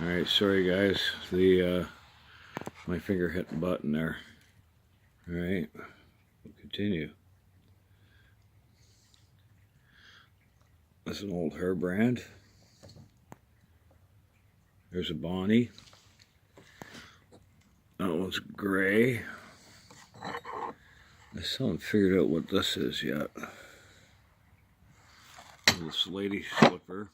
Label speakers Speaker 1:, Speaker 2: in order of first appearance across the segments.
Speaker 1: Alright, sorry guys, my finger hit the button there. Alright, we'll continue. That's an old herbrand. There's a Bonnie. That one's gray. I still haven't figured out what this is yet. This lady slipper.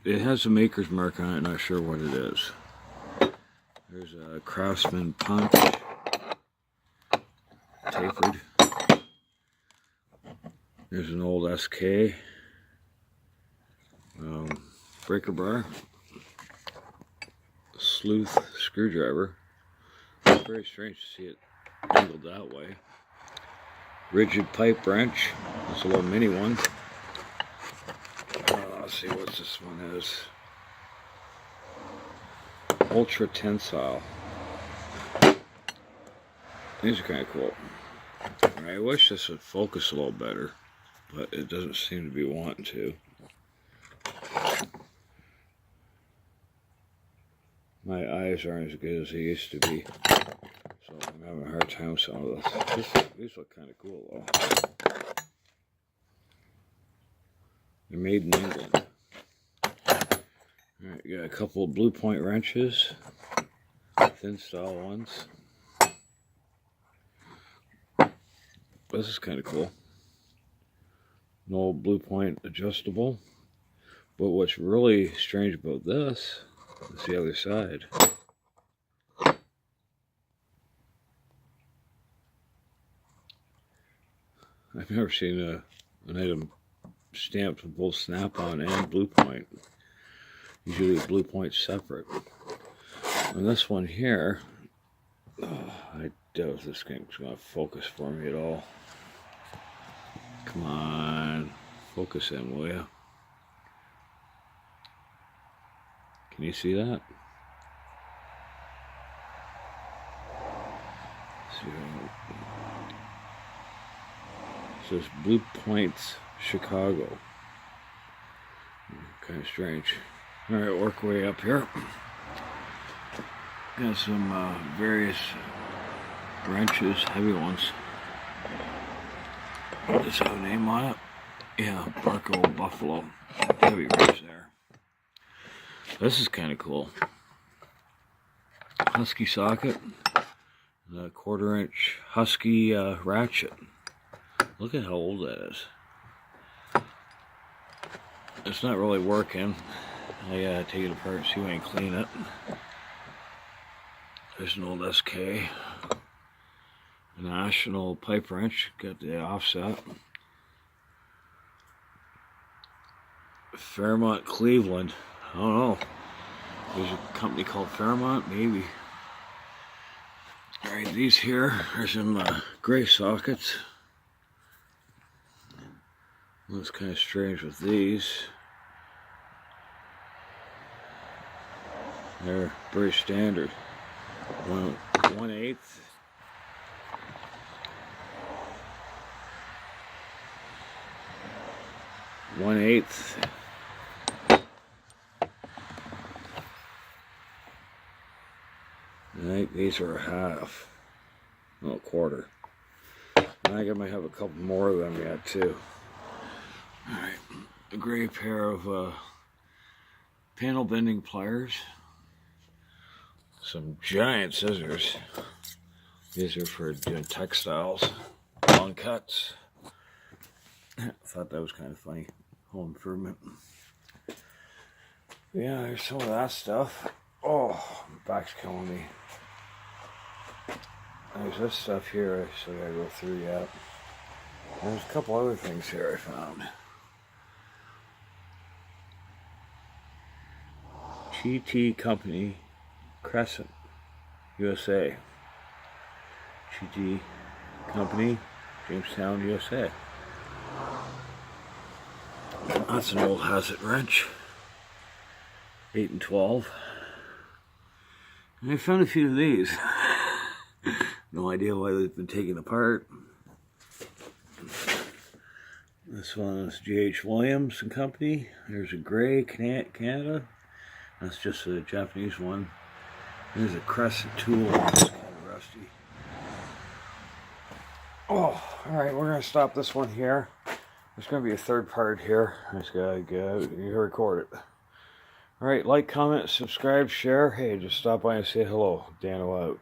Speaker 1: It has a maker's mark on it, not sure what it is. There's a Craftsman punch. Tapered. There's an old SK. Breaker bar. Sleuth screwdriver. It's very strange to see it angled that way. Rigid pipe wrench. It's a little mini one. Let's see what this one is. Ultra tensile. These are kind of cool. I wish this would focus a little better, but it doesn't seem to be wanting to. My eyes aren't as good as they used to be, so I'm having a hard time with some of this. These look kind of cool though. They're made in England. Alright, got a couple of blue point wrenches, thin style ones. This is kind of cool. An old blue point adjustable. But what's really strange about this is the other side. I've never seen an item stamped with both snap-on and blue point. Usually the blue point's separate. And this one here, I doubt if this thing's going to focus for me at all. Come on, focus in, will ya? Can you see that? It says Blue Points, Chicago. Kind of strange. Alright, work way up here. Got some various wrenches, heavy ones. Does it have a name on it? Yeah, Barco Buffalo. Heavy wrench there. This is kind of cool. Husky socket. And a 1/4 inch Husky ratchet. Look at how old that is. It's not really working. I gotta take it apart and see if I can clean it. There's an old SK. A National pipe wrench. Got the offset. Fairmont, Cleveland. I don't know. There's a company called Fairmont, maybe. Alright, these here are some gray sockets. Looks kind of strange with these. They're very standard. 1/8. I think these are a half. No, 1/4. I think I might have a couple more of them yet too. Alright, a gray pair of panel bending pliers. Some giant scissors. These are for doing textiles. Long cuts. I thought that was kind of funny. Home improvement. Yeah, there's some of that stuff. Oh, my back's killing me. There's this stuff here I still gotta go through yet. There's a couple other things here I found. GT Company, Crescent, USA. GT Company, Jamestown, USA. That's an old Hazard wrench. 8 and 12. And I found a few of these. No idea why they've been taken apart. This one is J.H. Williams and Company. There's a gray Canada. That's just a Japanese one. There's a crescent tool. It's kind of rusty. Oh, alright, we're going to stop this one here. There's going to be a third part here. I just got to record it. Alright, like, comment, subscribe, share. Hey, just stop by and say hello. Dano out.